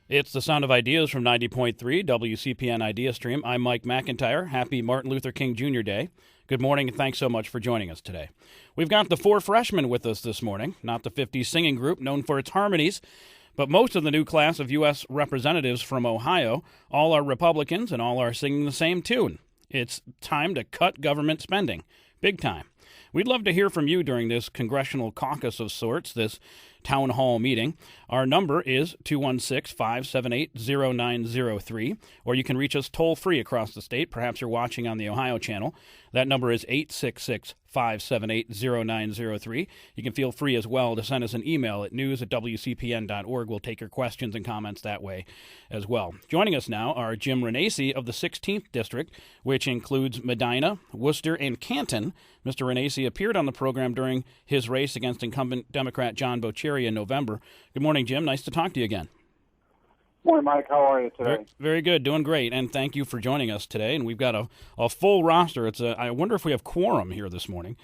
It's the sound of ideas from 90.3 WCPN Idea Stream. I'm Mike McIntyre. Happy Martin Luther King Jr. Day. Good morning, and thanks so much for joining us today. We've got the four freshmen with us this morning, not the 50s singing group known for its harmonies, but most of the new class of U.S. representatives from Ohio. All are Republicans, and all are singing the same tune. It's time to cut government spending. Big time. We'd love to hear from you during this congressional caucus of sorts, this town hall meeting. Our number is 216-578-0903, or you can reach us toll-free across the state. Perhaps you're watching on the Ohio channel. That number is 866-578-0903. You can feel free as well to send us an email at news@wcpn.org. We'll take your questions and comments that way as well. Joining us now are Jim Renacci of the 16th District, which includes Medina, Worcester, and Canton. Mr. Renacci appeared on the program during his race against incumbent Democrat John Boccieri in November. Good morning, Jim. Nice to talk to you again. Morning, Mike. How are you today? Very good. Doing great. And thank you for joining us today. And we've got a full roster. I wonder if we have quorum here this morning.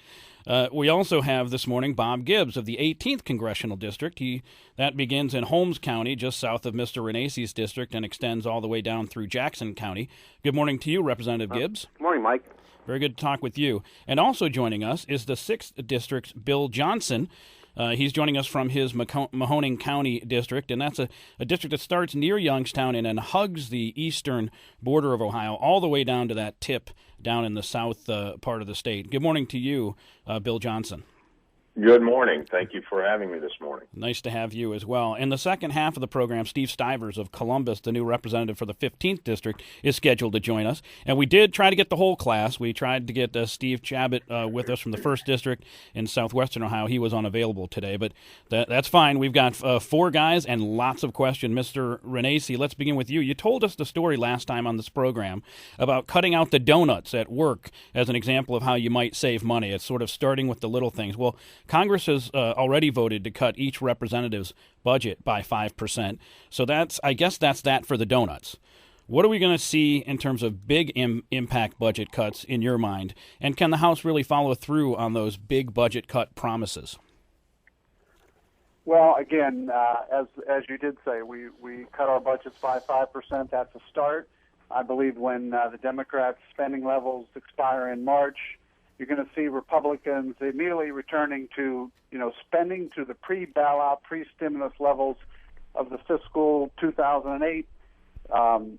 We also have this morning Bob Gibbs of the 18th Congressional District. That begins in Holmes County, just south of Mr. Renacci's district, and extends all the way down through Jackson County. Good morning to you, Representative Gibbs. Good morning, Mike. Very good to talk with you. And also joining us is the 6th District's Bill Johnson. He's joining us from his Mahoning County district, and that's a district that starts near Youngstown and then hugs the eastern border of Ohio all the way down to that tip down in the south part of the state. Good morning to you, Bill Johnson. Good morning. Thank you for having me this morning. Nice to have you as well. In the second half of the program, Steve Stivers of Columbus, the new representative for the 15th District, is scheduled to join us. And we did try to get the whole class. We tried to get Steve Chabot with us from the 1st District in southwestern Ohio. He was unavailable today, but that's fine. We've got four guys and lots of questions. Mr. Renacci, let's begin with you. You told us the story last time on this program about cutting out the donuts at work as an example of how you might save money. It's sort of starting with the little things. Well, Congress has already voted to cut each representative's budget by 5%. So I guess that's that for the donuts. What are we going to see in terms of big impact budget cuts in your mind? And can the House really follow through on those big budget cut promises? Well, again, as you did say, we cut our budgets by 5%. That's a start. I believe when the Democrats' spending levels expire in March, you're going to see Republicans immediately returning to, spending to the pre-bailout, pre-stimulus levels of the fiscal 2008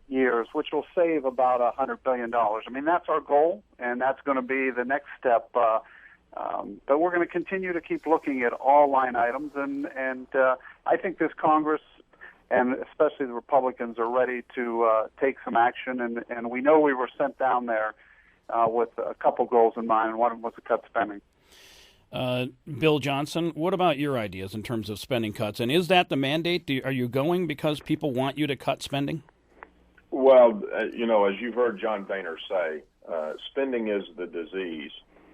years, which will save about $100 billion. I mean, that's our goal, and that's going to be the next step. But we're going to continue to keep looking at all line items, and I think this Congress, and especially the Republicans, are ready to take some action, and we know we were sent down there with a couple goals in mind, and one of them was to cut spending. Bill Johnson, what about your ideas in terms of spending cuts? And is that the mandate? Are you going because people want you to cut spending? Well, as you've heard John Boehner say, spending is the disease.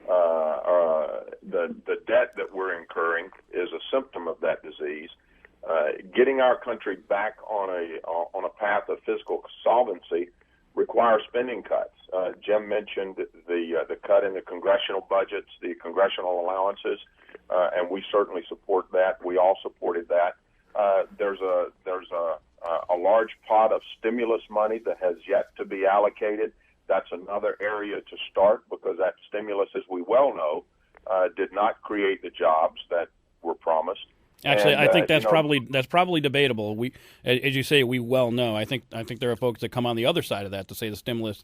The debt that we're incurring is a symptom of that disease. Getting our country back on a path of fiscal solvency require spending cuts. Jim mentioned the cut in the congressional budgets, the congressional allowances, and we certainly support that. We all supported that. There's a large pot of stimulus money that has yet to be allocated. That's another area to start because that stimulus, as we well know, did not create the jobs that were promised. Actually, I think that's probably debatable. We, as you say, we well know. I think there are folks that come on the other side of that to say the stimulus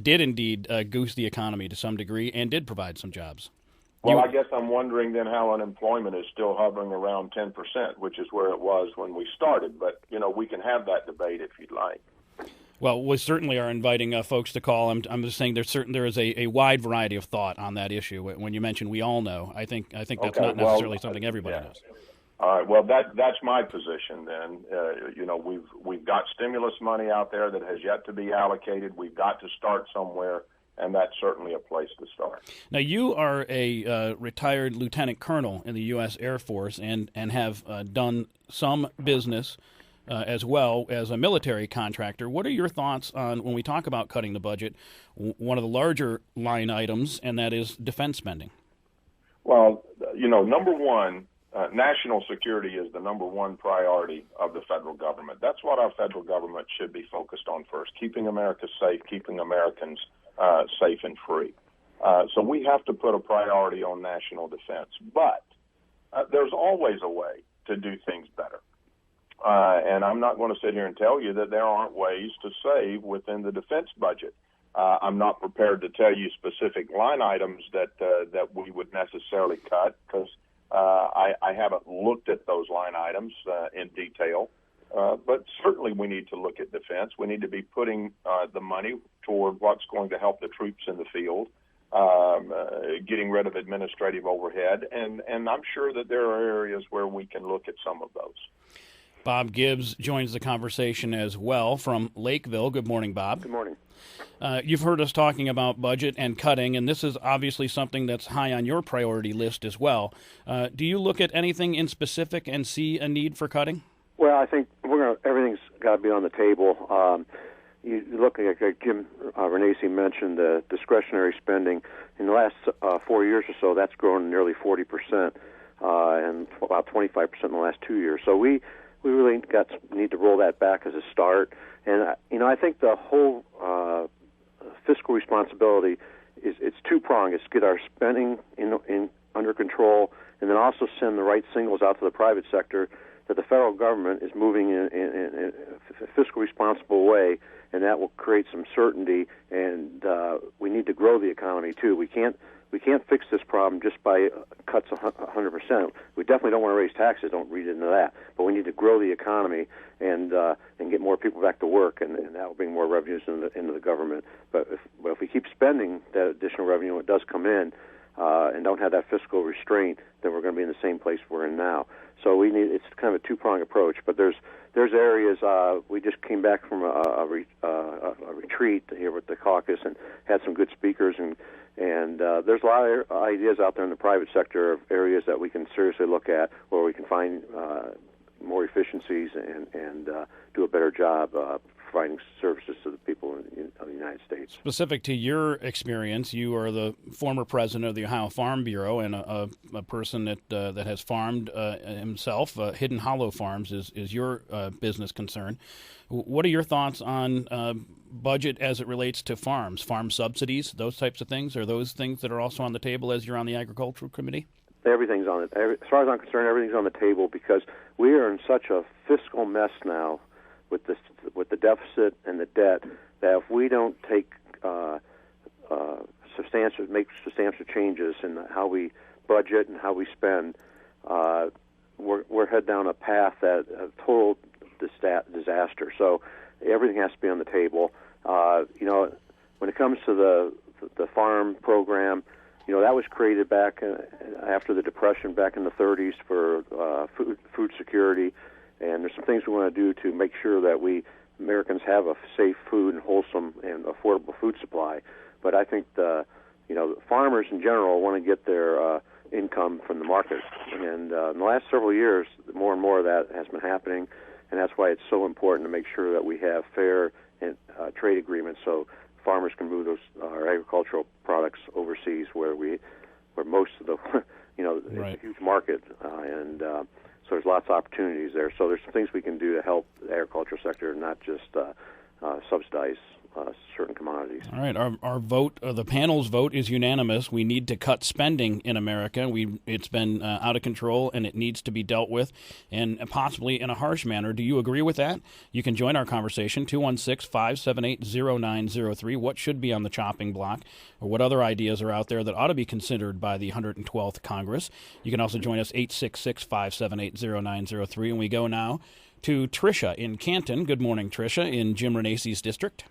did indeed goose the economy to some degree and did provide some jobs. Well, I guess I'm wondering then how unemployment is still hovering around 10%, which is where it was when we started. But we can have that debate if you'd like. Well, we certainly are inviting folks to call. I'm just saying there is a wide variety of thought on that issue. When you mention we all know, I think that's not necessarily something everybody knows. All right. Well, that's my position then. We've got stimulus money out there that has yet to be allocated. We've got to start somewhere, and that's certainly a place to start. Now, you are a retired lieutenant colonel in the U.S. Air Force and have done some business as well as a military contractor. What are your thoughts on when we talk about cutting the budget, one of the larger line items, and that is defense spending? Well, number one, national security is the number one priority of the federal government. That's what our federal government should be focused on first, keeping America safe, keeping Americans safe and free. So we have to put a priority on national defense. But there's always a way to do things better. And I'm not going to sit here and tell you that there aren't ways to save within the defense budget. I'm not prepared to tell you specific line items that we would necessarily cut because I haven't looked at those line items in detail. But certainly we need to look at defense. We need to be putting the money toward what's going to help the troops in the field, getting rid of administrative overhead, and I'm sure that there are areas where we can look at some of those. Bob Gibbs joins the conversation as well from Lakeville. Good morning, Bob. Good morning. You've heard us talking about budget and cutting, and this is obviously something that's high on your priority list as well. Do you look at anything in specific and see a need for cutting? Well, I think everything's got to be on the table. You look at, like Jim Renacci mentioned, the discretionary spending. In the last 4 years or so, that's grown nearly 40%, and about 25% in the last 2 years. So we really need to roll that back as a start. And I think the whole fiscal responsibility it's two-pronged. It's get our spending in under control, and then also send the right signals out to the private sector that the federal government is moving in a fiscal responsible way, and that will create some certainty. And we need to grow the economy too. We can't fix this problem just by cuts 100%. We definitely don't want to raise taxes. Don't read into that. But we need to grow the economy and get more people back to work, and that will bring more revenues into the government. But if we keep spending that additional revenue, it does come in, and don't have that fiscal restraint, then we're going to be in the same place we're in now. So it's kind of a two-pronged approach. But there's areas. We just came back from a retreat here with the caucus and had some good speakers, and there's a lot of ideas out there in the private sector of areas that we can seriously look at where we can find more efficiencies and do a better job providing services to the people of the United States. Specific to your experience, you are the former president of the Ohio Farm Bureau and a person that has farmed himself. Hidden Hollow Farms is your business concern. What are your thoughts on budget as it relates to farms, farm subsidies, those types of things? Are those things that are also on the table as you're on the Agricultural Committee? Everything's on it. As far as I'm concerned, everything's on the table because we are in such a fiscal mess now with the deficit and the debt that if we don't take substantial changes in how we budget and how we spend, we're head down a path that total disaster. So everything has to be on the table. When it comes to the farm program, that was created back after the Depression back in the 30s for food security, and there's some things we want to do to make sure that Americans have a safe food and wholesome and affordable food supply. But I think farmers in general want to get their income from the market, and in the last several years, more and more of that has been happening, and that's why it's so important to make sure that we have fair trade agreements so farmers can move our agricultural products overseas, where most of the Right. it's a huge market, and so there's lots of opportunities there. So there's some things we can do to help the agricultural sector, not just subsidize certain commodities. All right, our vote, the panel's vote is unanimous. We need to cut spending in America. It's been out of control, and it needs to be dealt with, and possibly in a harsh manner. Do you agree with that? You can join our conversation, 216-578-0903. What should be on the chopping block, or what other ideas are out there that ought to be considered by the 112th Congress? You can also join us, 866-578-0903, and we go now to Tricia in Canton. Good morning, Tricia, in Jim Renacci's district.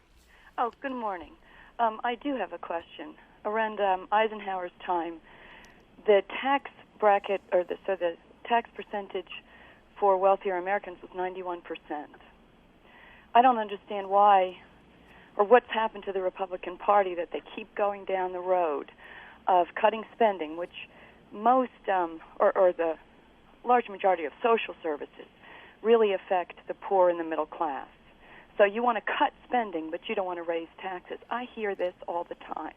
Oh, good morning. I do have a question. Around Eisenhower's time, the tax bracket, or the tax percentage for wealthier Americans was 91%. I don't understand why, or what's happened to the Republican Party that they keep going down the road of cutting spending, which most, or the large majority of social services really affect the poor and the middle class. So you want to cut spending, but you don't want to raise taxes. I hear this all the time.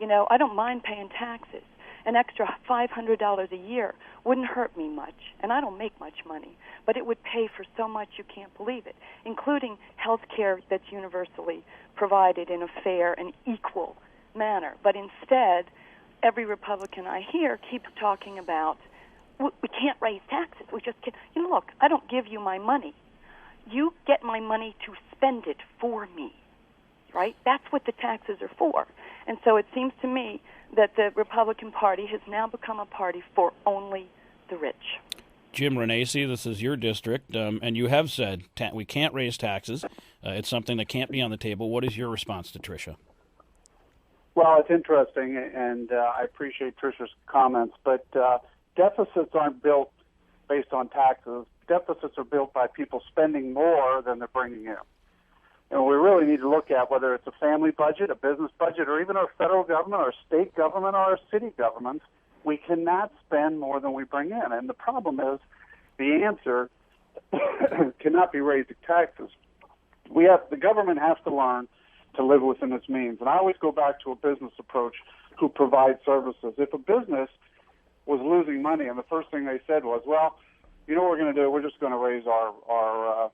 I don't mind paying taxes. an extra $500 a year wouldn't hurt me much, and I don't make much money, but it would pay for so much you can't believe it, including health care that's universally provided in a fair and equal manner. But instead, every Republican I hear keeps talking about, we can't raise taxes. We just can't. Look, I don't give you my money. You get my money to spend it for me, right? That's what the taxes are for. And so it seems to me that the Republican Party has now become a party for only the rich. Jim Renacci, this is your district, and you have said we can't raise taxes. It's something that can't be on the table. What is your response to Tricia? Well, it's interesting, and I appreciate Tricia's comments, but deficits aren't built based on taxes. Deficits are built by people spending more than they're bringing in. And we really need to look at whether it's a family budget, a business budget, or even our federal government, our state government, or our city governments. We cannot spend more than we bring in. And the problem is the answer cannot be raising taxes. The government has to learn to live within its means. And I always go back to a business approach who provides services. If a business was losing money and the first thing they said was, well, you know what we're going to do? We're just going to raise our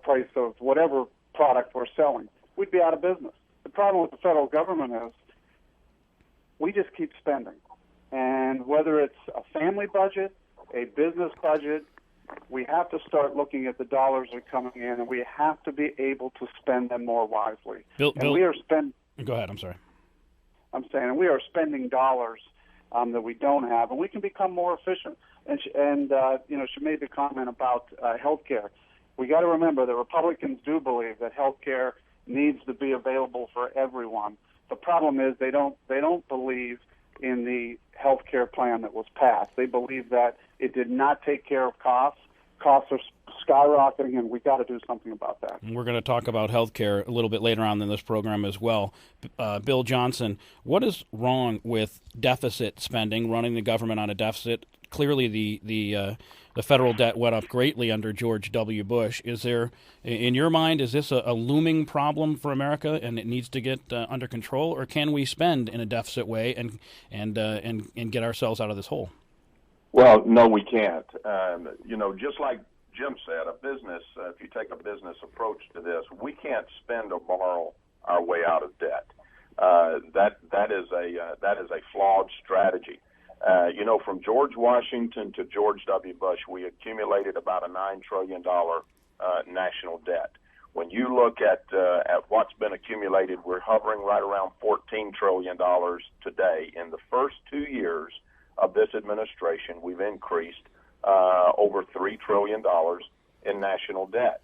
price of whatever product we're selling, we'd be out of business. The problem with the federal government is we just keep spending. And whether it's a family budget, a business budget, we have to start looking at the dollars that are coming in, and we have to be able to spend them more wisely. Bill, we are Go ahead, I'm sorry. I'm saying we are spending dollars that we don't have, and we can become more efficient. And she made the comment about health care. We got to remember that Republicans do believe that health care needs to be available for everyone. The problem is they don't believe in the health care plan that was passed. They believe that it did not take care of costs. Costs are skyrocketing, and we got to do something about that. And we're going to talk about health care a little bit later on in this program as well. Bill Johnson, what is wrong with deficit spending, running the government on a deficit? Clearly, the federal debt went up greatly under George W. Bush. Is there, in your mind, is this a looming problem for America, and it needs to get under control, or can we spend in a deficit way and get ourselves out of this hole? Well, no, we can't. Just like Jim said, a business. If you take a business approach to this, we can't spend or borrow our way out of debt. That is a flawed strategy. From George Washington to George W. Bush, we accumulated about a $9 trillion national debt. When you look at what's been accumulated, we're hovering right around $14 trillion today. In the first 2 years of this administration, we've increased over $3 trillion in national debt.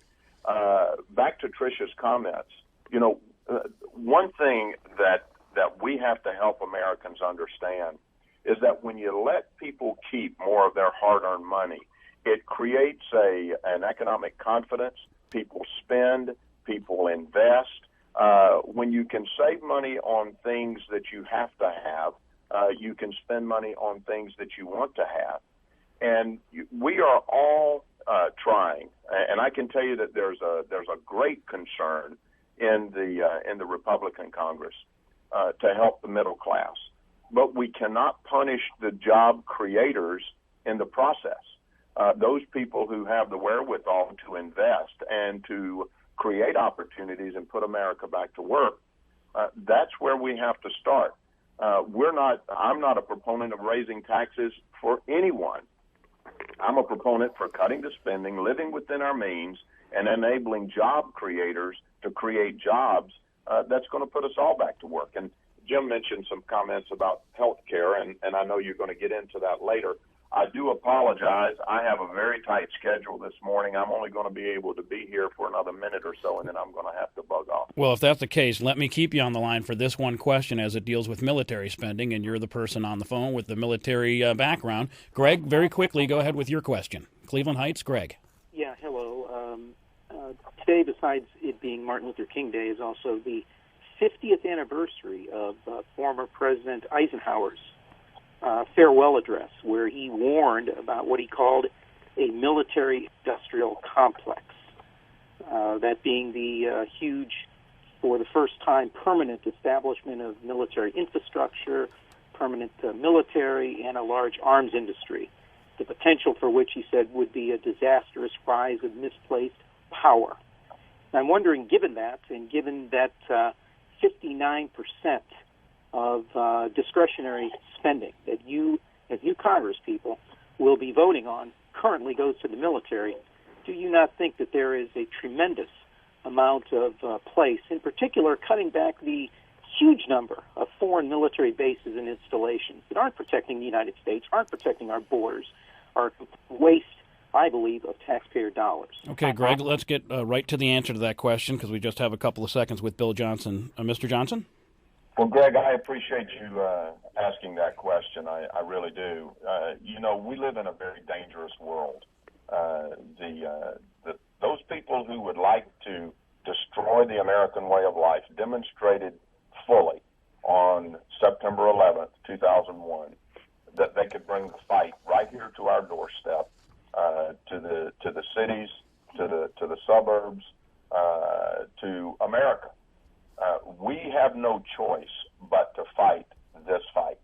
Back to Tricia's comments, one thing that we have to help Americans understand is that when you let people keep more of their hard-earned money, it creates an economic confidence. People spend, people invest. When you can save money on things that you have to have, you can spend money on things that you want to have. And we are all trying, and I can tell you that there's a great concern in the Republican Congress to help the middle class. But we cannot punish the job creators in the process. Those people who have the wherewithal to invest and to create opportunities and put America back to work, that's where we have to start. I'm not a proponent of raising taxes for anyone. I'm a proponent for cutting the spending, living within our means, and enabling job creators to create jobs that's going to put us all back to work. And Jim mentioned some comments about health care, and I know you're going to get into that later. I do apologize. I have a very tight schedule this morning. I'm only going to be able to be here for another minute or so, and then I'm going to have to bug off. Well, if that's the case, let me keep you on the line for this one question as it deals with military spending, and you're the person on the phone with the military background. Greg, very quickly, go ahead with your question. Cleveland Heights, Greg. Yeah, hello. Today, besides it being Martin Luther King Day, is also the 50th anniversary of former President Eisenhower's farewell address, where he warned about what he called a military-industrial complex, that being the huge, for the first time, permanent establishment of military infrastructure, permanent military and a large arms industry, the potential for which, he said, would be a disastrous rise of misplaced power. And I'm wondering, given that, and given that 59% of discretionary spending that you, as you Congress people, will be voting on currently goes to the military, do you not think that there is a tremendous amount of place, in particular cutting back the huge number of foreign military bases and installations that aren't protecting the United States, aren't protecting our borders, are a waste, I believe, of taxpayer dollars? Okay, Greg, let's get right to the answer to that question because we just have a couple of seconds with Bill Johnson. Mr. Johnson? Well, Greg, I appreciate you asking that question. I really do. We live in a very dangerous world. Those people who would like to destroy the American way of life demonstrated fully on September 11th, 2001, that they could bring the fight right here to our doorstep, to the cities, to the suburbs, to America. We have no choice but to fight this fight.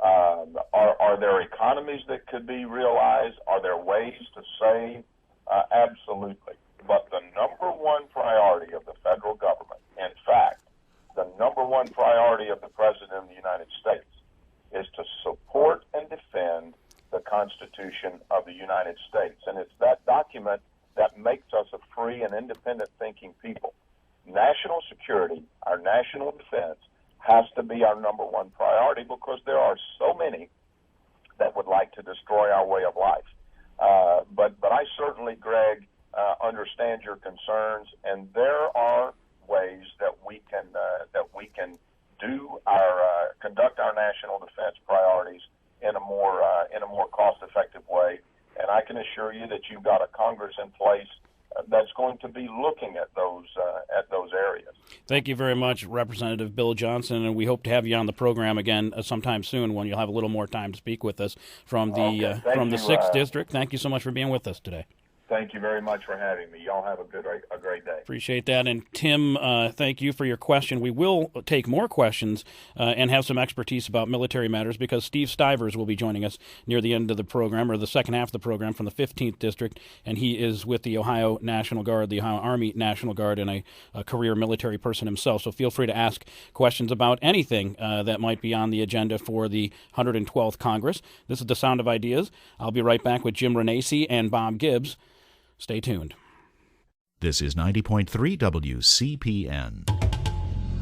Are there economies that could be realized? Are there ways to save? Absolutely. But the number one priority of the federal government, in fact, the number one priority of the President of the United States, is to support and defend the Constitution of the United States. And it's that document that makes us a free and independent thinking people. National security, our national defense, has to be our number one priority because there are so many that would like to destroy our way of life. But I certainly, Greg, understand your concerns, and there are ways that we can conduct our national defense priorities in a more cost-effective way. And I can assure you that you've got a Congress in place that's going to be looking at those areas. Thank you very much, Representative Bill Johnson, and we hope to have you on the program again sometime soon when you'll have a little more time to speak with us from the 6th District. Thank you so much for being with us today. Thank you very much for having me. Y'all have a great day. Appreciate that. And Tim, thank you for your question. We will take more questions and have some expertise about military matters because Steve Stivers will be joining us near the end of the program, or the second half of the program, from the 15th District, and he is with the Ohio National Guard, the Ohio Army National Guard, and a career military person himself. So feel free to ask questions about anything that might be on the agenda for the 112th Congress. This is The Sound of Ideas. I'll be right back with Jim Renacci and Bob Gibbs. Stay tuned. This is 90.3 WCPN.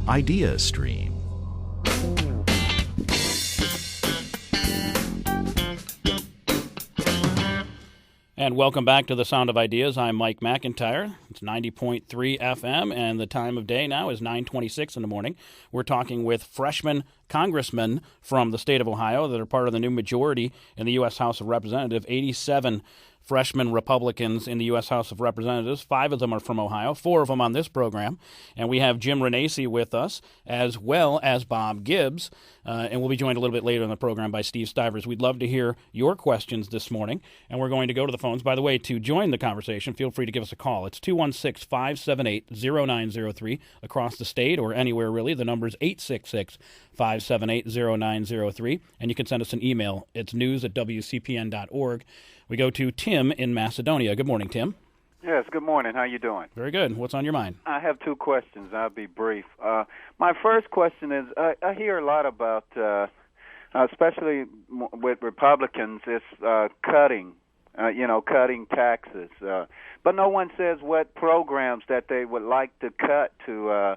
Idea Stream. And welcome back to The Sound of Ideas. I'm Mike McIntyre. It's 90.3 FM, and the time of day now is 9:26 in the morning. We're talking with freshman congressmen from the state of Ohio that are part of the new majority in the U.S. House of Representatives, 87 freshman Republicans in the U.S. House of Representatives. 5 of them are from Ohio, 4 of them on this program. And we have Jim Renacci with us, as well as Bob Gibbs. And we'll be joined a little bit later in the program by Steve Stivers. We'd love to hear your questions this morning. And we're going to go to the phones. By the way, to join the conversation, feel free to give us a call. It's 216-578-0903 across the state or anywhere, really. The number is 866-578-0903. And you can send us an email. It's news@wcpn.org. We go to Tim in Macedonia. Good morning, Tim. Yes, good morning. How you doing? Very good. What's on your mind? I have 2 questions. I'll be brief. My first question is, I hear a lot about, especially with Republicans, it's cutting taxes. But no one says what programs that they would like to cut to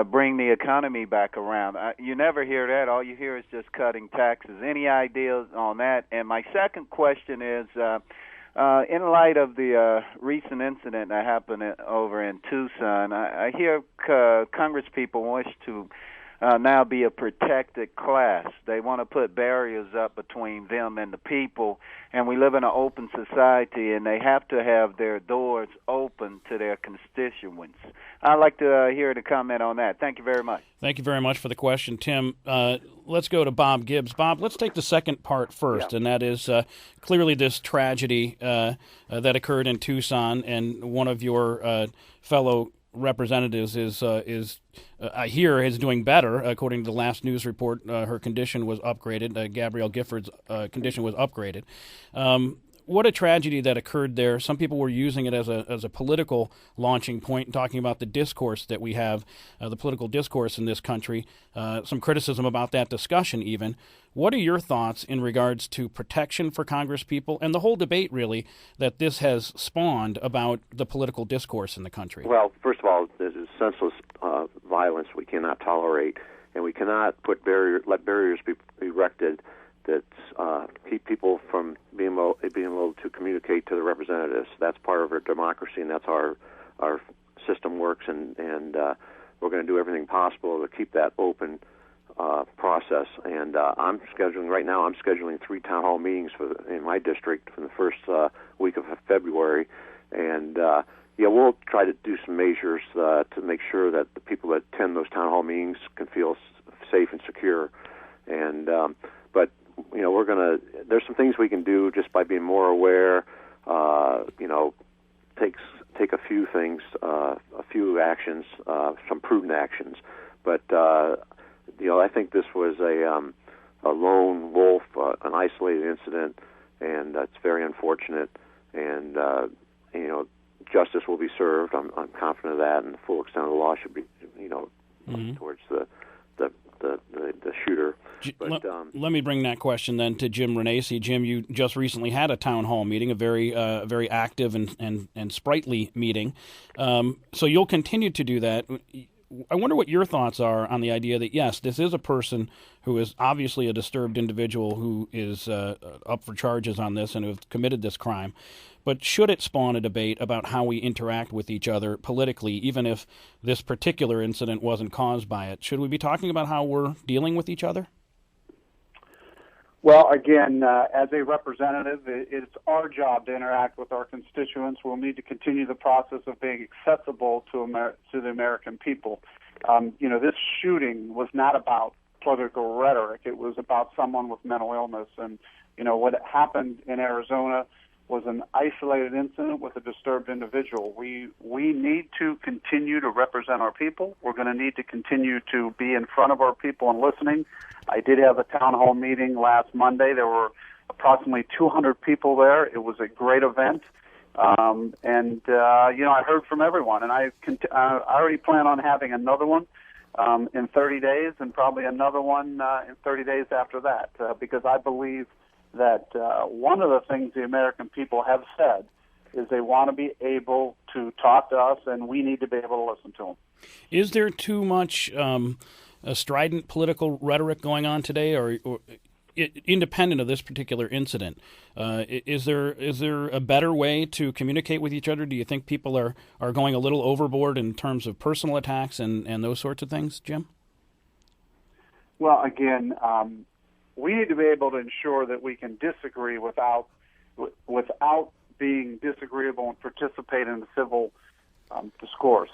bring the economy back around. You never hear that. All you hear is just cutting taxes. Any ideas on that? And my second question is, in light of the recent incident that happened over in Tucson, I hear Congress people wish to now be a protected class. They want to put barriers up between them and the people, and we live in an open society, and they have to have their doors open to their constituents. I'd like to hear the comment on that. Thank you very much. Thank you very much for the question, Tim. Let's go to Bob Gibbs. Bob, let's take the second part first, and that is clearly this tragedy that occurred in Tucson, and one of your fellow representatives is I hear is doing better. According to the last news report, her condition was upgraded. Gabrielle Gifford's condition was upgraded. What a tragedy that occurred there. Some people were using it as a political launching point, talking about the discourse that we have, the political discourse in this country. Some criticism about that discussion even. What are your thoughts in regards to protection for Congresspeople and the whole debate, really, that this has spawned about the political discourse in the country? Well, first of all, there's senseless violence we cannot tolerate, and we cannot let barriers be erected that keep people from being able to communicate to the representatives. That's part of our democracy, and that's how our system works, and we're going to do everything possible to keep that open process. And I'm scheduling 3 town hall meetings in my district for the first week of February, and we'll try to do some measures to make sure that the people that attend those town hall meetings can feel safe and secure. And but there's some things we can do just by being more aware. Take a few things, a few actions, some prudent actions. But I think this was a lone wolf, an isolated incident, and it's very unfortunate. And justice will be served. I'm confident of that, and the full extent of the law should be, towards the shooter. But, let me bring that question then to Jim Renacci. Jim, you just recently had a town hall meeting, a very active and sprightly meeting. So you'll continue to do that. I wonder what your thoughts are on the idea that, yes, this is a person who is obviously a disturbed individual who is up for charges on this and who have committed this crime. But should it spawn a debate about how we interact with each other politically, even if this particular incident wasn't caused by it? Should we be talking about how we're dealing with each other? Well, again, as a representative, it's our job to interact with our constituents. We'll need to continue the process of being accessible to the American people. This shooting was not about political rhetoric. It was about someone with mental illness. And, what happened in Arizona was an isolated incident with a disturbed individual. We need to continue to represent our people. We're going to need to continue to be in front of our people and listening. I did have a town hall meeting last Monday. There were approximately 200 people there. It was a great event. I heard from everyone, and I already plan on having another one in 30 days and probably another one in 30 days after that, because I believe that one of the things the American people have said is they want to be able to talk to us, and we need to be able to listen to them. Is there too much strident political rhetoric going on today, or independent of this particular incident? Is there a better way to communicate with each other? Do you think people are going a little overboard in terms of personal attacks and those sorts of things, Jim? Well, again, we need to be able to ensure that we can disagree without being disagreeable and participate in the civil discourse.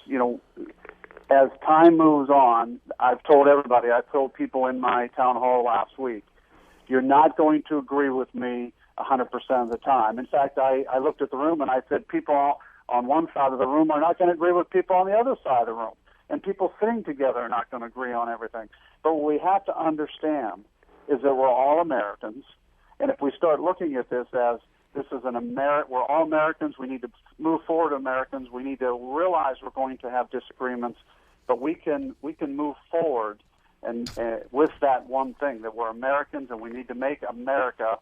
As time moves on, I've told people in my town hall last week, you're not going to agree with me 100% of the time. In fact, I looked at the room and I said people on one side of the room are not going to agree with people on the other side of the room. And people sitting together are not going to agree on everything. But what we have to understand is that we're all Americans. And if we start looking at this as this is we're all Americans, we need to move forward Americans, we need to realize we're going to have disagreements, but we can move forward and with that one thing, that we're Americans and we need to make America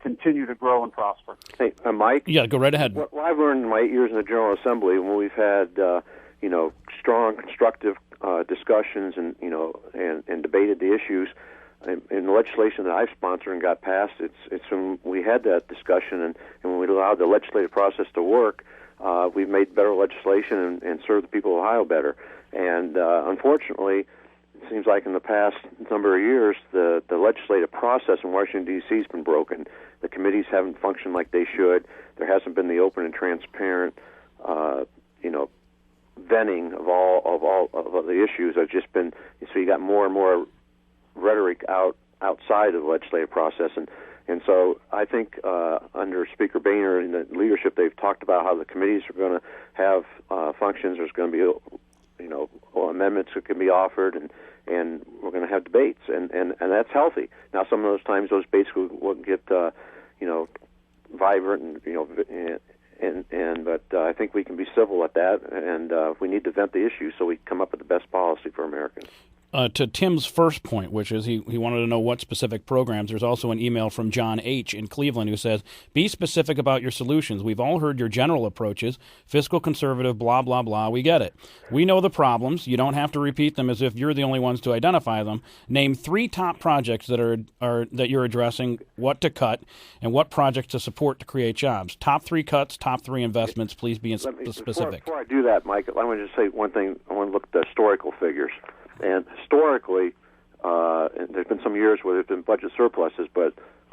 continue to grow and prosper. Hey, Mike? Yeah, go right ahead. What I've learned in my 8 years in the General Assembly, when we've had strong, constructive discussions and debated the issues in the legislation that I've sponsored and got passed, it's when we had that discussion and when we allowed the legislative process to work, we've made better legislation and served the people of Ohio better. And unfortunately, it seems like in the past number of years, the legislative process in Washington, D.C. has been broken. The committees haven't functioned like they should. There hasn't been the open and transparent, venting of all of the issues. It's just been, so you got more and more rhetoric outside of the legislative process, and And so I think under Speaker Boehner and the leadership, they've talked about how the committees are going to have functions. There's going to be, amendments that can be offered, and we're going to have debates, and that's healthy. Now, some of those times, those debates will get, vibrant, but I think we can be civil at that, and we need to vent the issue so we come up with the best policy for Americans. To Tim's first point, which is he wanted to know what specific programs, there's also an email from John H. in Cleveland who says, be specific about your solutions. We've all heard your general approaches, fiscal conservative, blah, blah, blah. We get it. We know the problems. You don't have to repeat them as if you're the only ones to identify them. Name 3 top projects that you're addressing, what to cut, and what projects to support to create jobs. Top 3 cuts, top 3 investments. Please be specific. Before I do that, Mike, I want to just say one thing. I want to look at the historical figures. And historically, and there's been some years where there's been budget surpluses, but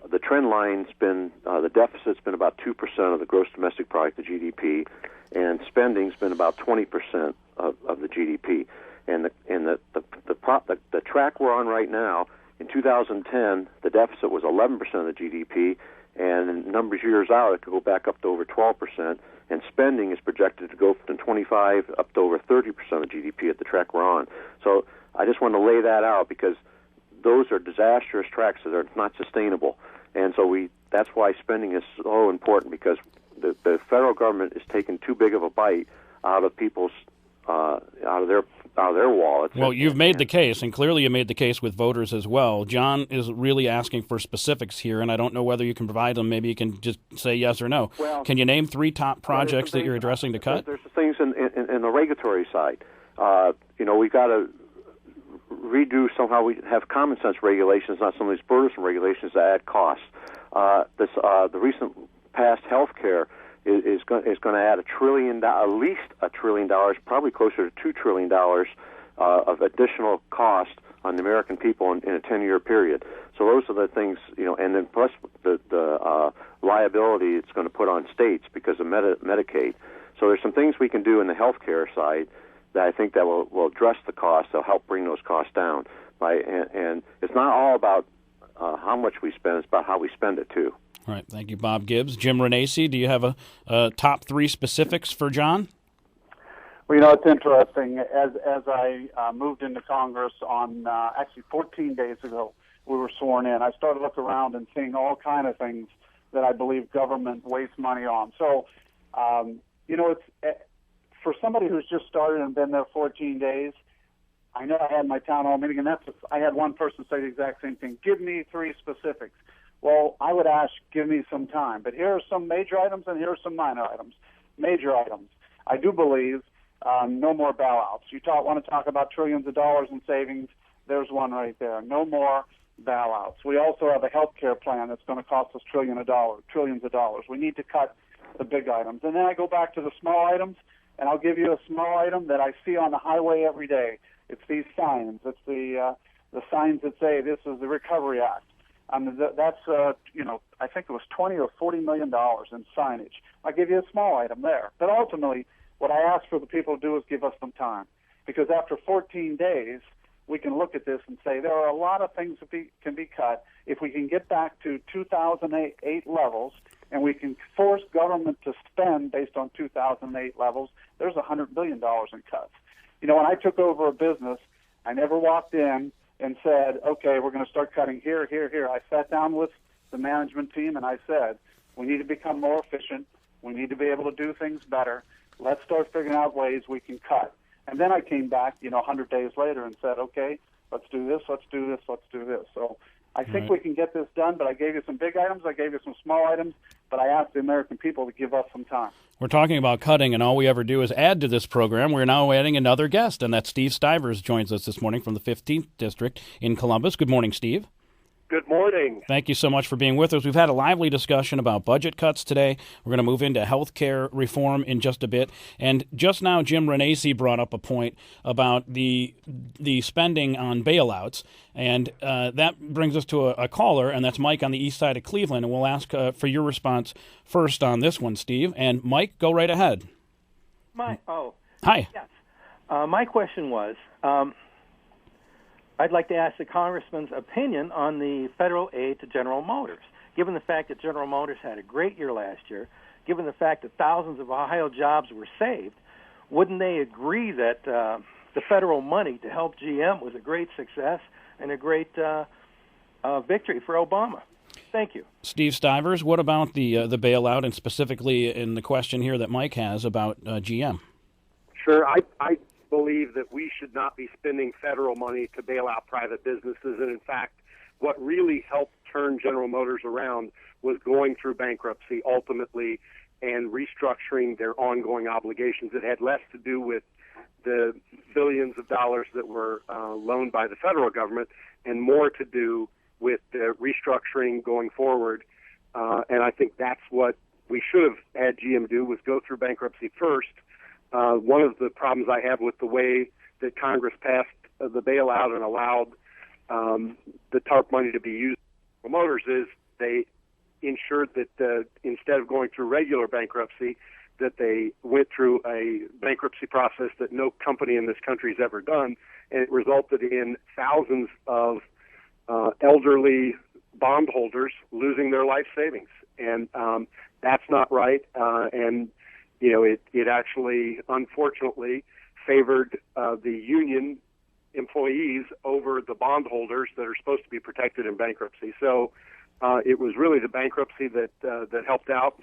the trend line's been, the deficit's been about 2% of the gross domestic product, the GDP, and spending's been about 20% of the GDP. And the track we're on right now, in 2010, the deficit was 11% of the GDP, and in numbers years out, it could go back up to over 12%, and spending is projected to go from 25 up to over 30% of GDP at the track we're on. So I just want to lay that out because those are disastrous tracks that are not sustainable. And so that's why spending is so important, because the federal government is taking too big of a bite out of people's out of their wallets. Well, you've made the case, and clearly you made the case with voters as well. John is really asking for specifics here, and I don't know whether you can provide them. Maybe you can just say yes or no. Well, can you name 3 top projects that you're addressing to cut? There's things in the regulatory side. We've got to redo somehow. We have common sense regulations, not some of these burdensome regulations that add costs. The recent past health care is going to add at least $1 trillion, probably closer to $2 trillion of additional cost on the American people in a 10-year period. So those are the things, and then plus the liability it's going to put on states because of Medicaid. So there's some things we can do in the healthcare side that I think that will address the cost. They'll help bring those costs down. And it's not all about how much we spend; it's about how we spend it too. All right, thank you, Bob Gibbs. Jim Renacci, do you have a top 3 specifics for John? Well, it's interesting. As I moved into Congress on actually 14 days ago, we were sworn in. I started looking around and seeing all kind of things that I believe government wastes money on. So, it's for somebody who's just started and been there 14 days. I know I had my town hall meeting, and I had one person say the exact same thing. Give me 3 specifics. Well, I would ask, give me some time. But here are some major items and here are some minor items. Major items. I do believe no more bailouts. You want to talk about trillions of dollars in savings. There's one right there. No more bailouts. We also have a health care plan that's going to cost us trillions of dollars. We need to cut the big items. And then I go back to the small items, and I'll give you a small item that I see on the highway every day. It's these signs. It's the signs that say this is the Recovery Act. That's I think it was $20 or $40 million in signage. I'll give you a small item there. But ultimately, what I ask for the people to do is give us some time, because after 14 days, we can look at this and say there are a lot of things that can be cut if we can get back to 2008 levels, and we can force government to spend based on 2008 levels. There's $100 billion in cuts. When I took over a business, I never walked in and said, okay, we're going to start cutting here, here, here. I sat down with the management team and I said, we need to become more efficient. We need to be able to do things better. Let's start figuring out ways we can cut. And then I came back, 100 days later and said, okay, let's do this, let's do this, let's do this. So I think we can get this done, but I gave you some big items, I gave you some small items, but I asked the American people to give us some time. We're talking about cutting, and all we ever do is add to this program. We're now adding another guest, and that's Steve Stivers joins us this morning from the 15th District in Columbus. Good morning, Steve. Good morning. Thank you so much for being with us. We've had a lively discussion about budget cuts today. We're going to move into health care reform in just a bit. And just now, Jim Renacci brought up a point about the spending on bailouts. And that brings us to a caller, and that's Mike on the east side of Cleveland. And we'll ask for your response first on this one, Steve. And Mike, go right ahead. Hi. Yes. My question was, I'd like to ask the Congressman's opinion on the federal aid to General Motors. given the fact that General Motors had a great year last year, given the fact that thousands of Ohio jobs were saved, wouldn't they agree that the federal money to help GM was a great success and a great victory for Obama? Thank you. Steve Stivers, what about the bailout, and specifically in the question here that Mike has about GM? Sure. I believe that we should not be spending federal money to bail out private businesses. And in fact, what really helped turn General Motors around was going through bankruptcy ultimately and restructuring their ongoing obligations. It had less to do with the billions of dollars that were loaned by the federal government and more to do with the restructuring going forward. And I think that's what we should have had GM do, was go through bankruptcy first. One of the problems I have with the way that Congress passed the bailout and allowed the TARP money to be used for Motors is they ensured that instead of going through regular bankruptcy, that they went through a bankruptcy process that no company in this country has ever done, and it resulted in thousands of elderly bondholders losing their life savings. And that's not right. And you know, it actually, unfortunately, favored the union employees over the bondholders that are supposed to be protected in bankruptcy. So it was really the bankruptcy that helped out.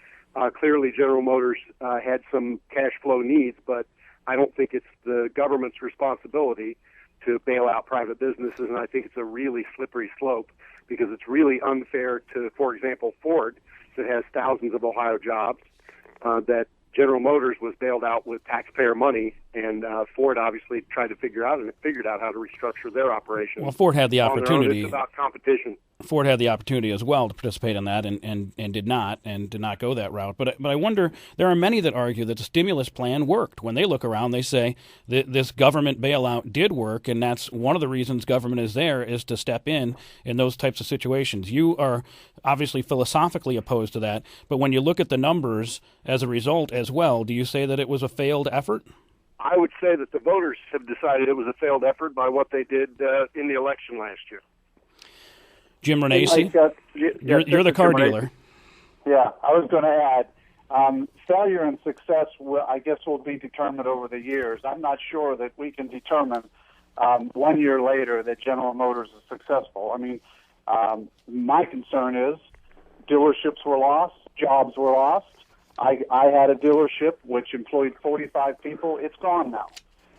Clearly, General Motors had some cash flow needs, but I don't think it's the government's responsibility to bail out private businesses, and I think it's a really slippery slope because it's really unfair to, for example, Ford, that has thousands of Ohio jobs, that General Motors was bailed out with taxpayer money, and Ford obviously tried to figured out how to restructure their operation. Well, Ford had the opportunity. It's about competition. Ford had the opportunity as well to participate in that, and did not go that route. But I wonder, there are many that argue that the stimulus plan worked. When they look around, they say that this government bailout did work, and that's one of the reasons government is there, is to step in those types of situations. You are obviously philosophically opposed to that, but when you look at the numbers as a result as well, do you say that it was a failed effort? I would say that the voters have decided it was a failed effort by what they did in the election last year. Jim Renacci, you're the car dealer. Yeah, I was going to add, failure and success, I guess, will be determined over the years. I'm not sure that we can determine 1 year later that General Motors is successful. I mean, my concern is dealerships were lost, jobs were lost. I had a dealership which employed 45 people. It's gone now.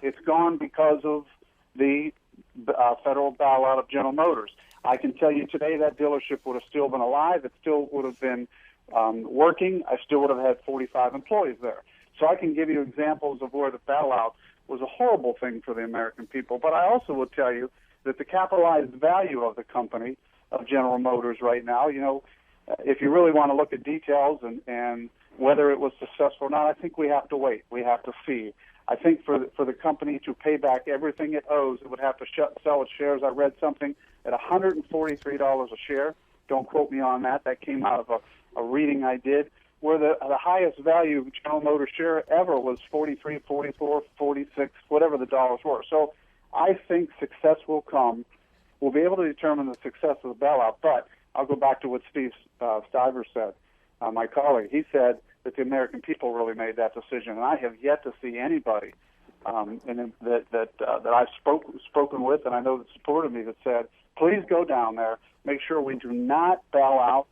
It's gone because of the federal bailout of General Motors. I can tell you today that dealership would have still been alive. It still would have been working. I still would have had 45 employees there. So I can give you examples of where the bailout was a horrible thing for the American people. But I also will tell you that the capitalized value of the company, of General Motors right now, you know, if you really want to look at details and whether it was successful or not, I think we have to wait. We have to see. I think for the company to pay back everything it owes, it would have to sell its shares. I read something at $143 a share. Don't quote me on that. That came out of a reading I did, where the highest value of General Motors share ever was 43, 44, 46, whatever the dollars were. So I think success will come. We'll be able to determine the success of the bailout, but I'll go back to what Steve Stivers said, my colleague. He said that the American people really made that decision, and I have yet to see anybody that I've spoken with, and I know that supported me, that said, please go down there, make sure we do not bail out,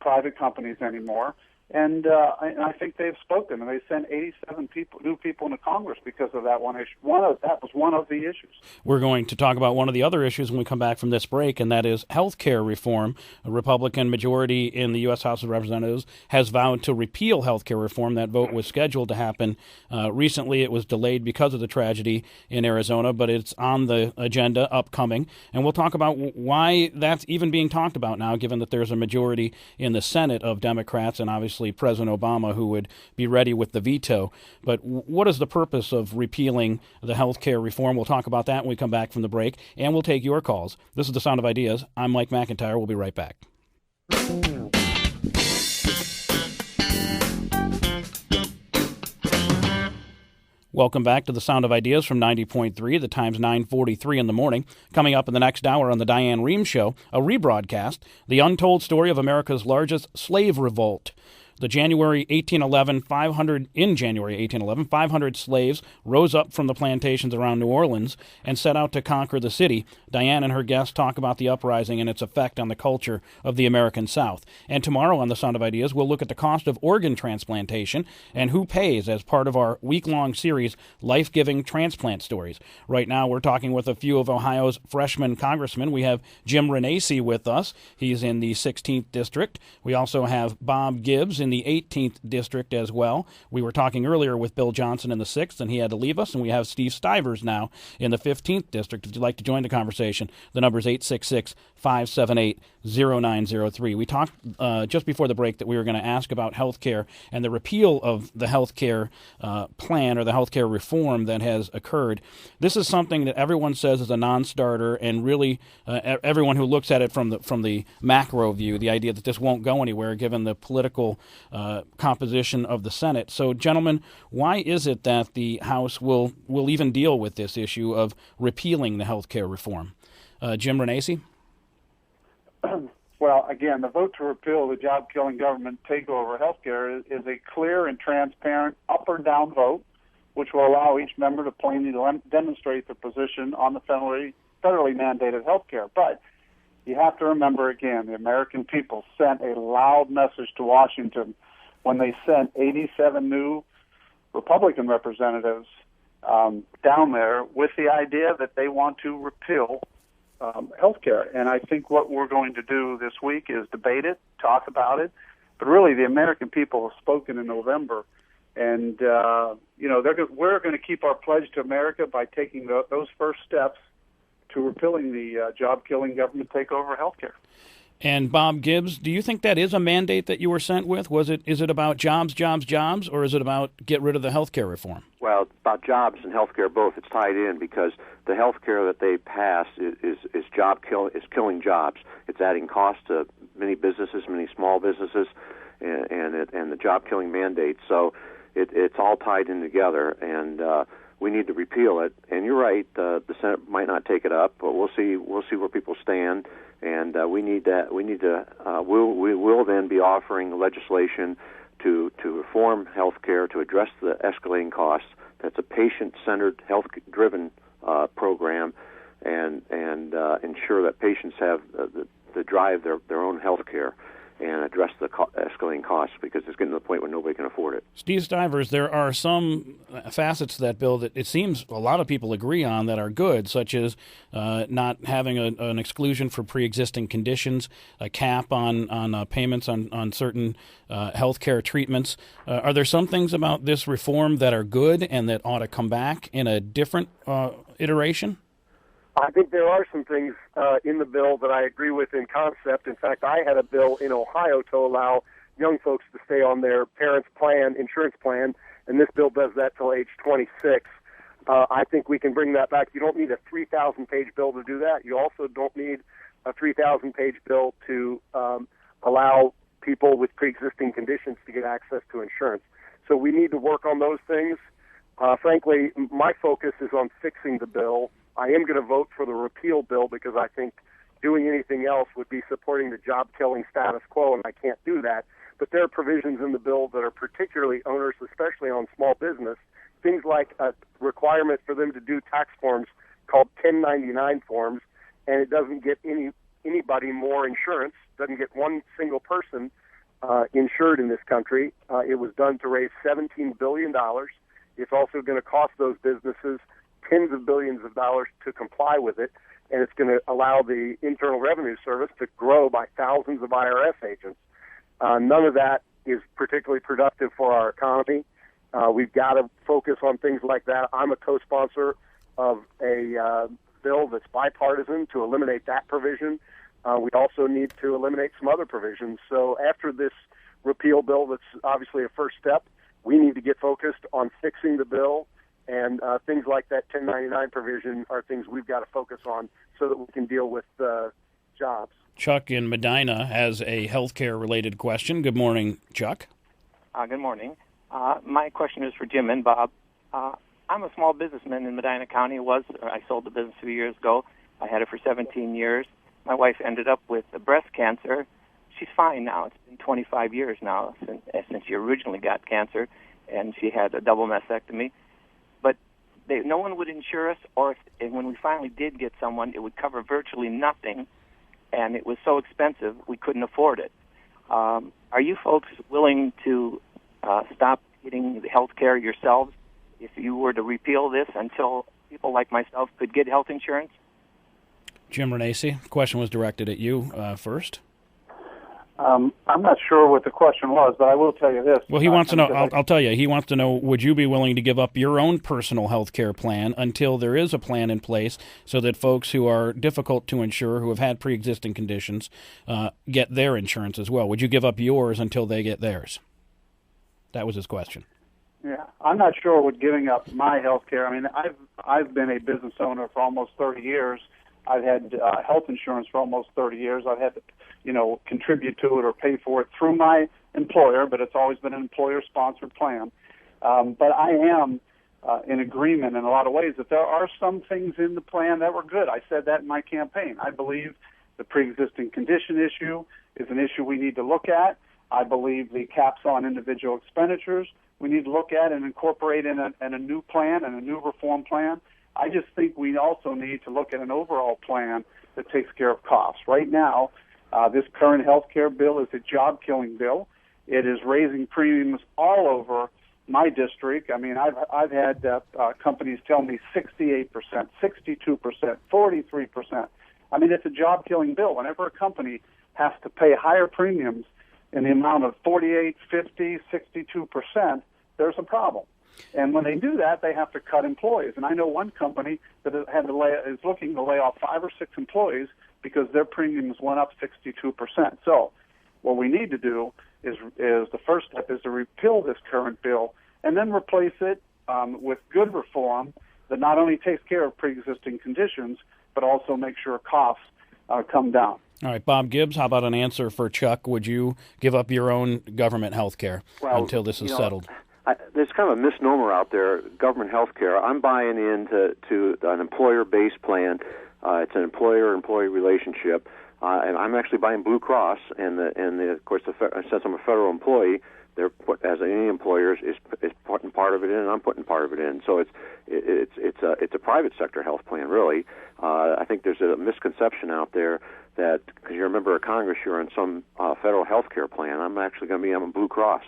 private companies anymore. And I think they've spoken, and they sent 87 new people into Congress because of that one issue. That was one of the issues. We're going to talk about one of the other issues when we come back from this break, and that is health care reform. A Republican majority in the U.S. House of Representatives has vowed to repeal health care reform. That vote was scheduled to happen recently. It was delayed because of the tragedy in Arizona, but it's on the agenda upcoming. And we'll talk about why that's even being talked about now, given that there's a majority in the Senate of Democrats and obviously President Obama, who would be ready with the veto. But what is the purpose of repealing the health care reform? We'll talk about that when we come back from the break, and we'll take your calls. This is The Sound of Ideas. I'm Mike McIntyre. We'll be right back. Welcome back to the Sound of Ideas from 90.3. The time's 9:43 in the morning. Coming up in the next hour on the Diane Rehm Show, a rebroadcast, the untold story of America's largest slave revolt. In January 1811, 500 slaves rose up from the plantations around New Orleans and set out to conquer the city. Diane and her guests talk about the uprising and its effect on the culture of the American South. And tomorrow on The Sound of Ideas, we'll look at the cost of organ transplantation and who pays as part of our week-long series, Life-Giving Transplant Stories. Right now, we're talking with a few of Ohio's freshman congressmen. We have Jim Renacci with us. He's in the 16th District. We also have Bob Gibbs in the 18th District as well. We were talking earlier with Bill Johnson in the 6th, and he had to leave us, and we have Steve Stivers now in the 15th District. If you'd like to join the conversation, the number is 866-578-0903. We talked just before the break that we were going to ask about health care and the repeal of the health care plan or the health care reform that has occurred. This is something that everyone says is a non-starter, and really everyone who looks at it from the macro view, the idea that this won't go anywhere given the political composition of the Senate. So, gentlemen, why is it that the House will even deal with this issue of repealing the health care reform? Jim Renacci? Well, again, the vote to repeal the job-killing government takeover of health care is a clear and transparent up or down vote, which will allow each member to plainly demonstrate their position on the federally mandated health care. But you have to remember, again, the American people sent a loud message to Washington when they sent 87 new Republican representatives down there with the idea that they want to repeal health care. And I think what we're going to do this week is debate it, talk about it. But really, the American people have spoken in November. And, we're going to keep our pledge to America by taking those first steps to repealing the job-killing government takeover of health care. And Bob Gibbs, do you think that is a mandate that you were sent with? Is it about jobs, or is it about get rid of the health care reform? Well, it's about jobs and health care both. It's tied in because the health care that they passed is killing jobs. It's adding cost to many businesses, many small businesses, and the job-killing mandate. So it's all tied in together, and we need to repeal it. And you're right, the Senate might not take it up, but we'll see where people stand. And we will then be offering legislation to reform health care to address the escalating costs. That's a patient-centered, health-driven program, and ensure that patients have the drive their own health care and address the escalating costs, because it's getting to the point where nobody can afford it. Steve Stivers, there are some facets to that bill that it seems a lot of people agree on that are good, such as not having an exclusion for pre-existing conditions, a cap on payments on certain health care treatments. Are there some things about this reform that are good and that ought to come back in a different iteration? I think there are some things in the bill that I agree with in concept. In fact, I had a bill in Ohio to allow young folks to stay on their parents' insurance plan, and this bill does that till age 26. I think we can bring that back. You don't need a 3,000-page bill to do that. You also don't need a 3,000-page bill to allow people with pre-existing conditions to get access to insurance. So we need to work on those things. Frankly, my focus is on fixing the bill. I am going to vote for the repeal bill because I think doing anything else would be supporting the job-killing status quo, and I can't do that. But there are provisions in the bill that are particularly onerous, especially on small business, things like a requirement for them to do tax forms called 1099 forms, and it doesn't get anybody more insurance, doesn't get one single person insured in this country. It was done to raise $17 billion. It's also going to cost those businesses tens of billions of dollars to comply with it, and it's going to allow the Internal Revenue Service to grow by thousands of IRS agents. None of that is particularly productive for our economy. We've got to focus on things like that. I'm a co-sponsor of a bill that's bipartisan to eliminate that provision. We also need to eliminate some other provisions. So after this repeal bill, that's obviously a first step, we need to get focused on fixing the bill. And things like that 1099 provision are things we've got to focus on so that we can deal with jobs. Chuck in Medina has a healthcare-related question. Good morning, Chuck. Good morning. My question is for Jim and Bob. I I'm a small businessman in Medina County. I sold the business 2 years ago. I had it for 17 years. My wife ended up with breast cancer. She's fine now. It's been 25 years now since she originally got cancer, and she had a double mastectomy. But no one would insure us, and when we finally did get someone, it would cover virtually nothing, and it was so expensive we couldn't afford it. Are you folks willing to stop getting the health care yourselves if you were to repeal this until people like myself could get health insurance? Jim Renacci, the question was directed at you first. I'm not sure what the question was, but I will tell you this. Well, he wants to know, I'll tell you, he wants to know, would you be willing to give up your own personal health care plan until there is a plan in place so that folks who are difficult to insure, who have had pre-existing conditions, get their insurance as well? Would you give up yours until they get theirs? That was his question. Yeah, I'm not sure what giving up my health care. I mean, I've been a business owner for almost 30 years. I've had health insurance for almost 30 years. I've had to, contribute to it or pay for it through my employer, but it's always been an employer-sponsored plan. But I am in agreement in a lot of ways that there are some things in the plan that were good. I said that in my campaign. I believe the pre-existing condition issue is an issue we need to look at. I believe the caps on individual expenditures we need to look at and incorporate in a new plan and a new reform plan. I just think we also need to look at an overall plan that takes care of costs. Right now, this current health care bill is a job-killing bill. It is raising premiums all over my district. I mean, I've had companies tell me 68%, 62%, 43%. I mean, it's a job-killing bill. Whenever a company has to pay higher premiums in the amount of 48, 50, 62%, there's a problem. And when they do that, they have to cut employees. And I know one company that is looking to lay off 5 or 6 employees because their premiums went up 62%. So what we need to do is the first step is to repeal this current bill and then replace it with good reform that not only takes care of pre-existing conditions, but also makes sure costs come down. All right, Bob Gibbs, how about an answer for Chuck? Would you give up your own government health care until this is settled? There's kind of a misnomer out there, government health care. I'm buying into an employer-based plan. It's an employer-employee relationship. And I'm actually buying Blue Cross, of course, since I'm a federal employee, they're as any employer is putting part of it in, and I'm putting part of it in. So it's a private sector health plan, really. I think there's a misconception out there that because you're a member of Congress, you're in some federal health care plan. I'm actually going to be on Blue Cross.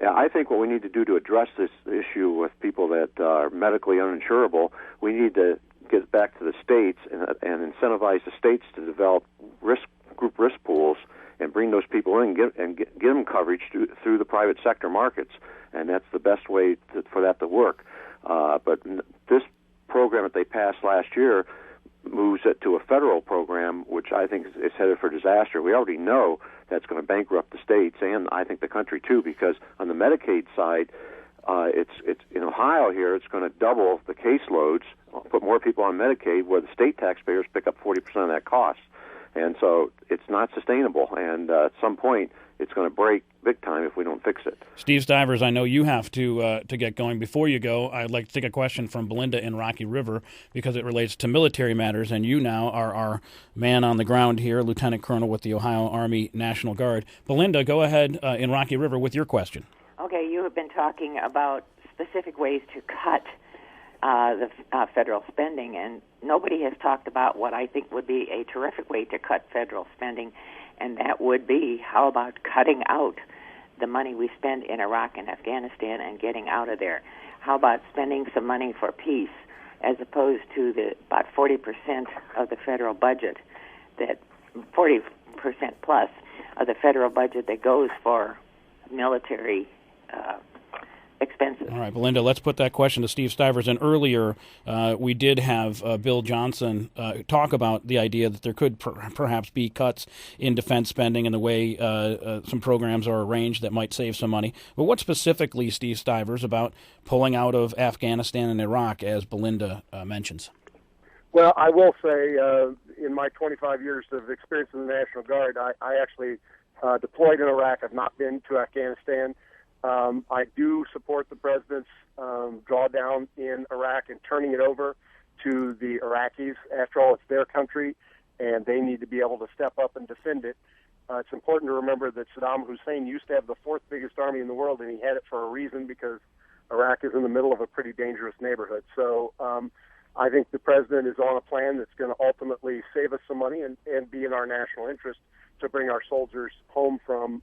I think what we need to do to address this issue with people that are medically uninsurable, we need to get back to the states and incentivize the states to develop group risk pools and bring those people in and get them coverage through the private sector markets. And that's the best way for that to work. But this program that they passed last year moves it to a federal program, which I think is headed for disaster. We already know that's going to bankrupt the states and I think the country too, because on the Medicaid side, it's in Ohio here, it's going to double the caseloads, put more people on Medicaid, where the state taxpayers pick up 40% of that cost. And so it's not sustainable, and at some point it's going to break big time if we don't fix it. Steve Stivers, I know you have to get going. Before you go, I'd like to take a question from Belinda in Rocky River because it relates to military matters, and you now are our man on the ground here, Lieutenant Colonel with the Ohio Army National Guard. Belinda, go ahead in Rocky River with your question. Okay, you have been talking about specific ways to cut the federal spending, and nobody has talked about what I think would be a terrific way to cut federal spending, and that would be, how about cutting out the money we spend in Iraq and Afghanistan and getting out of there? How about spending some money for peace as opposed to about 40% of the federal budget, that 40% plus of the federal budget that goes for military expenses. All right, Belinda, let's put that question to Steve Stivers. And earlier, we did have Bill Johnson talk about the idea that there could perhaps be cuts in defense spending and the way some programs are arranged that might save some money. But what specifically, Steve Stivers, about pulling out of Afghanistan and Iraq, as Belinda mentions? Well, I will say, in my 25 years of experience in the National Guard, I actually deployed in Iraq. I've not been to Afghanistan. I do support the president's drawdown in Iraq and turning it over to the Iraqis. After all, it's their country, and they need to be able to step up and defend it. It's important to remember that Saddam Hussein used to have the fourth biggest army in the world, and he had it for a reason, because Iraq is in the middle of a pretty dangerous neighborhood. So I think the president is on a plan that's going to ultimately save us some money and be in our national interest to bring our soldiers home from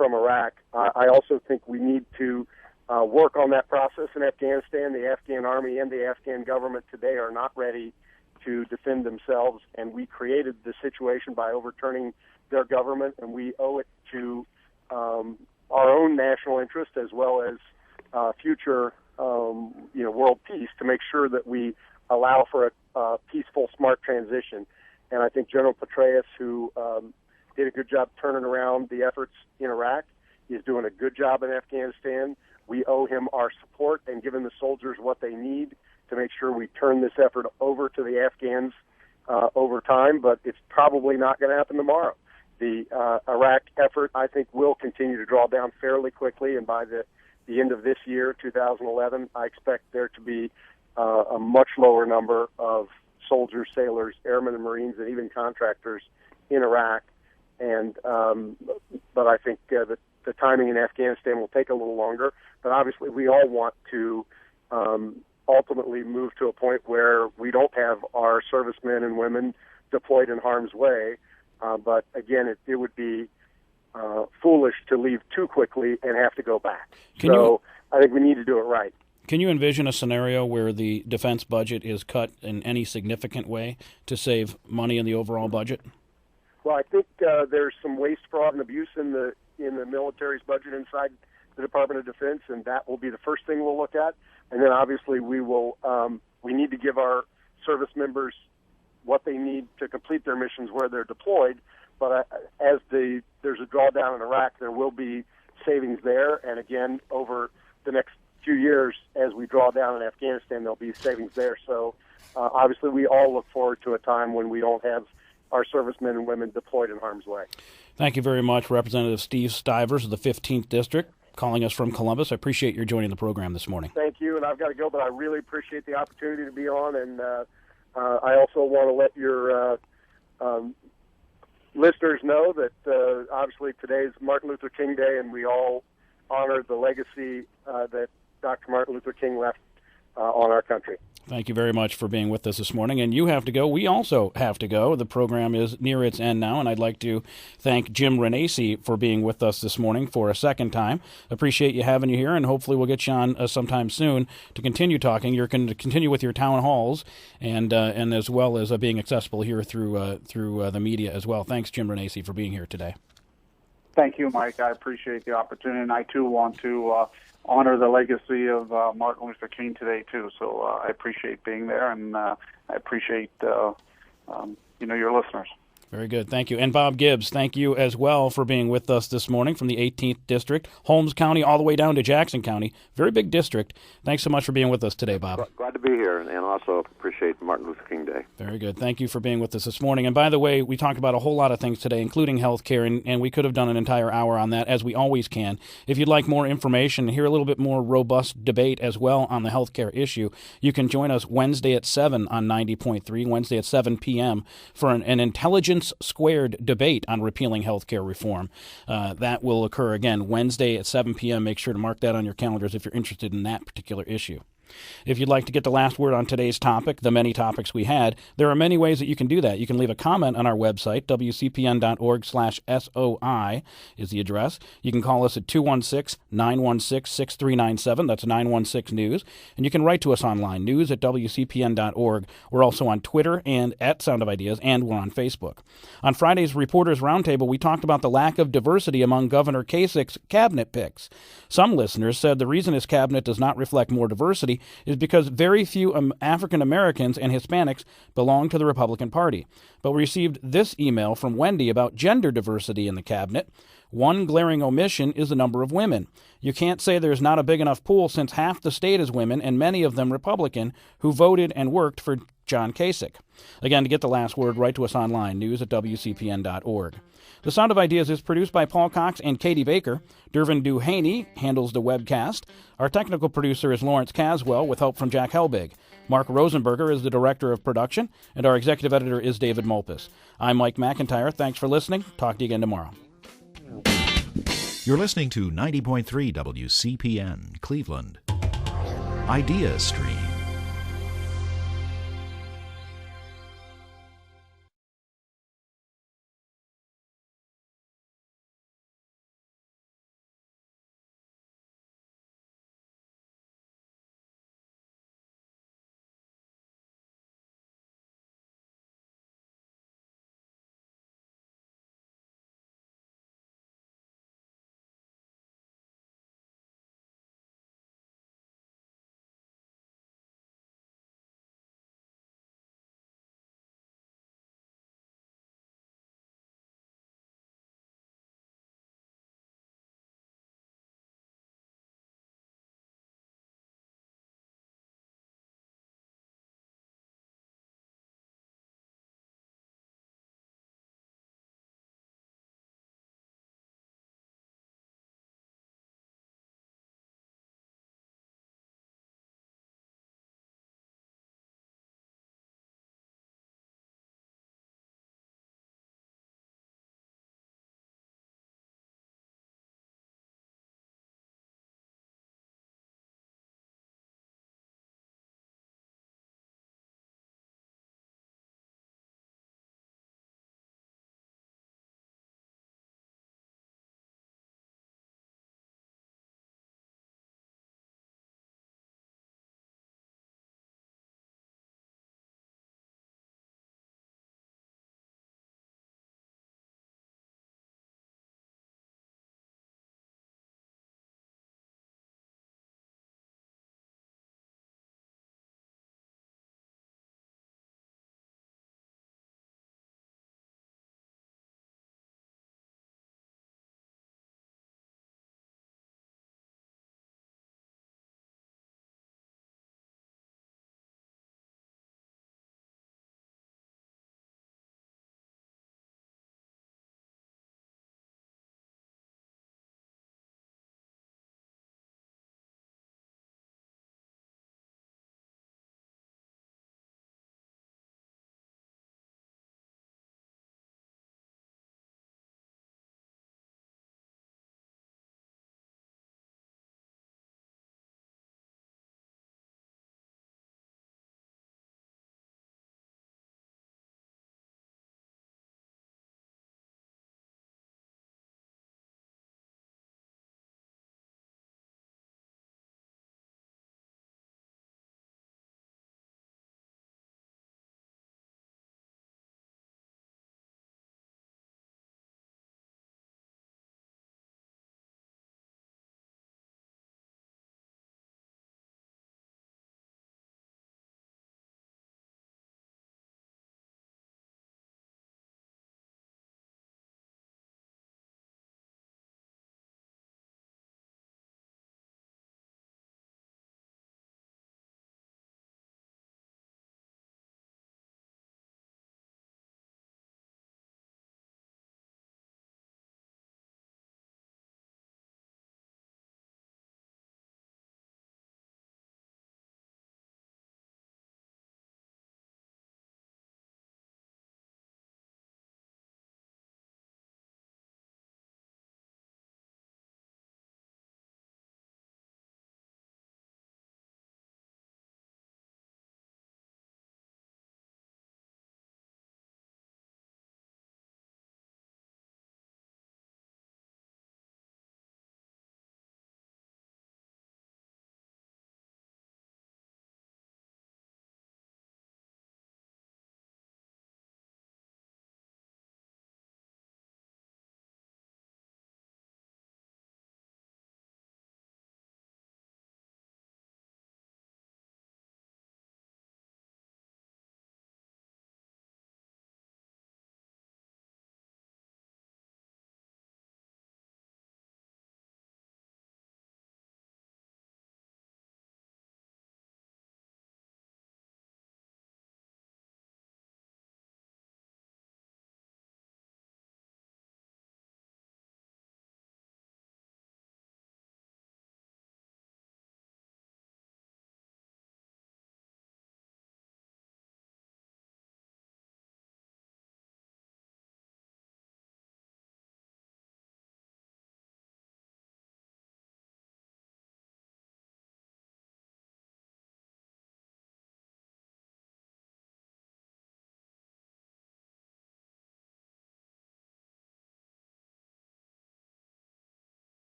Iraq. I also think we need to work on that process in Afghanistan. The Afghan army and the Afghan government today are not ready to defend themselves, and we created the situation by overturning their government, and we owe it to our own national interest as well as future world peace to make sure that we allow for a peaceful, smart transition. And I think General Petraeus, who did a good job turning around the efforts in Iraq, is doing a good job in Afghanistan. We owe him our support and giving the soldiers what they need to make sure we turn this effort over to the Afghans over time, but it's probably not going to happen tomorrow. The Iraq effort, I think, will continue to draw down fairly quickly, and by the end of this year, 2011, I expect there to be a much lower number of soldiers, sailors, airmen, and Marines, and even contractors in Iraq. And but I think that the timing in Afghanistan will take a little longer. But obviously, we all want to ultimately move to a point where we don't have our servicemen and women deployed in harm's way. But again, it would be foolish to leave too quickly and have to go back. I think we need to do it right. Can you envision a scenario where the defense budget is cut in any significant way to save money in the overall budget? Well, I think there's some waste, fraud, and abuse in the military's budget inside the Department of Defense, and that will be the first thing we'll look at. And then obviously we need to give our service members what they need to complete their missions where they're deployed. But as there's a drawdown in Iraq, there will be savings there. And again, over the next few years, as we draw down in Afghanistan, there'll be savings there. So obviously we all look forward to a time when we don't have our servicemen and women deployed in harm's way. Thank you very much, Representative Steve Stivers of the 15th District, calling us from Columbus. I appreciate your joining the program this morning. Thank you, and I've got to go, but I really appreciate the opportunity to be on, and I also want to let your listeners know that obviously today is Martin Luther King Day, and we all honor the legacy that Dr. Martin Luther King left on our country. Thank you very much for being with us this morning. And you have to go. We also have to go. The program is near its end now, and I'd like to thank Jim Renacci for being with us this morning for a second time. Appreciate you having you here, and hopefully we'll get you on sometime soon to continue talking. You're going to continue with your town halls and as well as being accessible here through the media as well. Thanks, Jim Renacci, for being here today. Thank you, Mike. I appreciate the opportunity, and I, too, want to honor the legacy of Martin Luther King today, too. So I appreciate being there, and I appreciate, your listeners. Very good. Thank you. And Bob Gibbs, thank you as well for being with us this morning from the 18th District, Holmes County, all the way down to Jackson County. Very big district. Thanks so much for being with us today, Bob. Glad to be here, and also appreciate Martin Luther King Day. Very good. Thank you for being with us this morning. And by the way, we talked about a whole lot of things today, including health care, and we could have done an entire hour on that, as we always can. If you'd like more information, hear a little bit more robust debate as well on the health care issue, you can join us Wednesday at 7 on 90.3, Wednesday at 7 p.m. for an intelligence squared debate on repealing health care reform. That will occur again Wednesday at 7 p.m. Make sure to mark that on your calendars if you're interested in that particular issue. If you'd like to get the last word on today's topic, the many topics we had, there are many ways that you can do that. You can leave a comment on our website, wcpn.org/SOI is the address. You can call us at 216-916-6397. That's 916-NEWS. And you can write to us online, news@wcpn.org. We're also on Twitter and at Sound of Ideas, and we're on Facebook. On Friday's Reporters Roundtable, we talked about the lack of diversity among Governor Kasich's cabinet picks. Some listeners said the reason his cabinet does not reflect more diversity is because very few African Americans and Hispanics belong to the Republican Party. But we received this email from Wendy about gender diversity in the cabinet. One glaring omission is the number of women. You can't say there's not a big enough pool since half the state is women, and many of them Republican, who voted and worked for John Kasich. Again, to get the last word, write to us online, news@wcpn.org. The Sound of Ideas is produced by Paul Cox and Katie Baker. Dervin Duhaney handles the webcast. Our technical producer is Lawrence Caswell, with help from Jack Helbig. Mark Rosenberger is the director of production, and our executive editor is David Mulpus. I'm Mike McIntyre. Thanks for listening. Talk to you again tomorrow. You're listening to 90.3 WCPN, Cleveland. Idea Stream.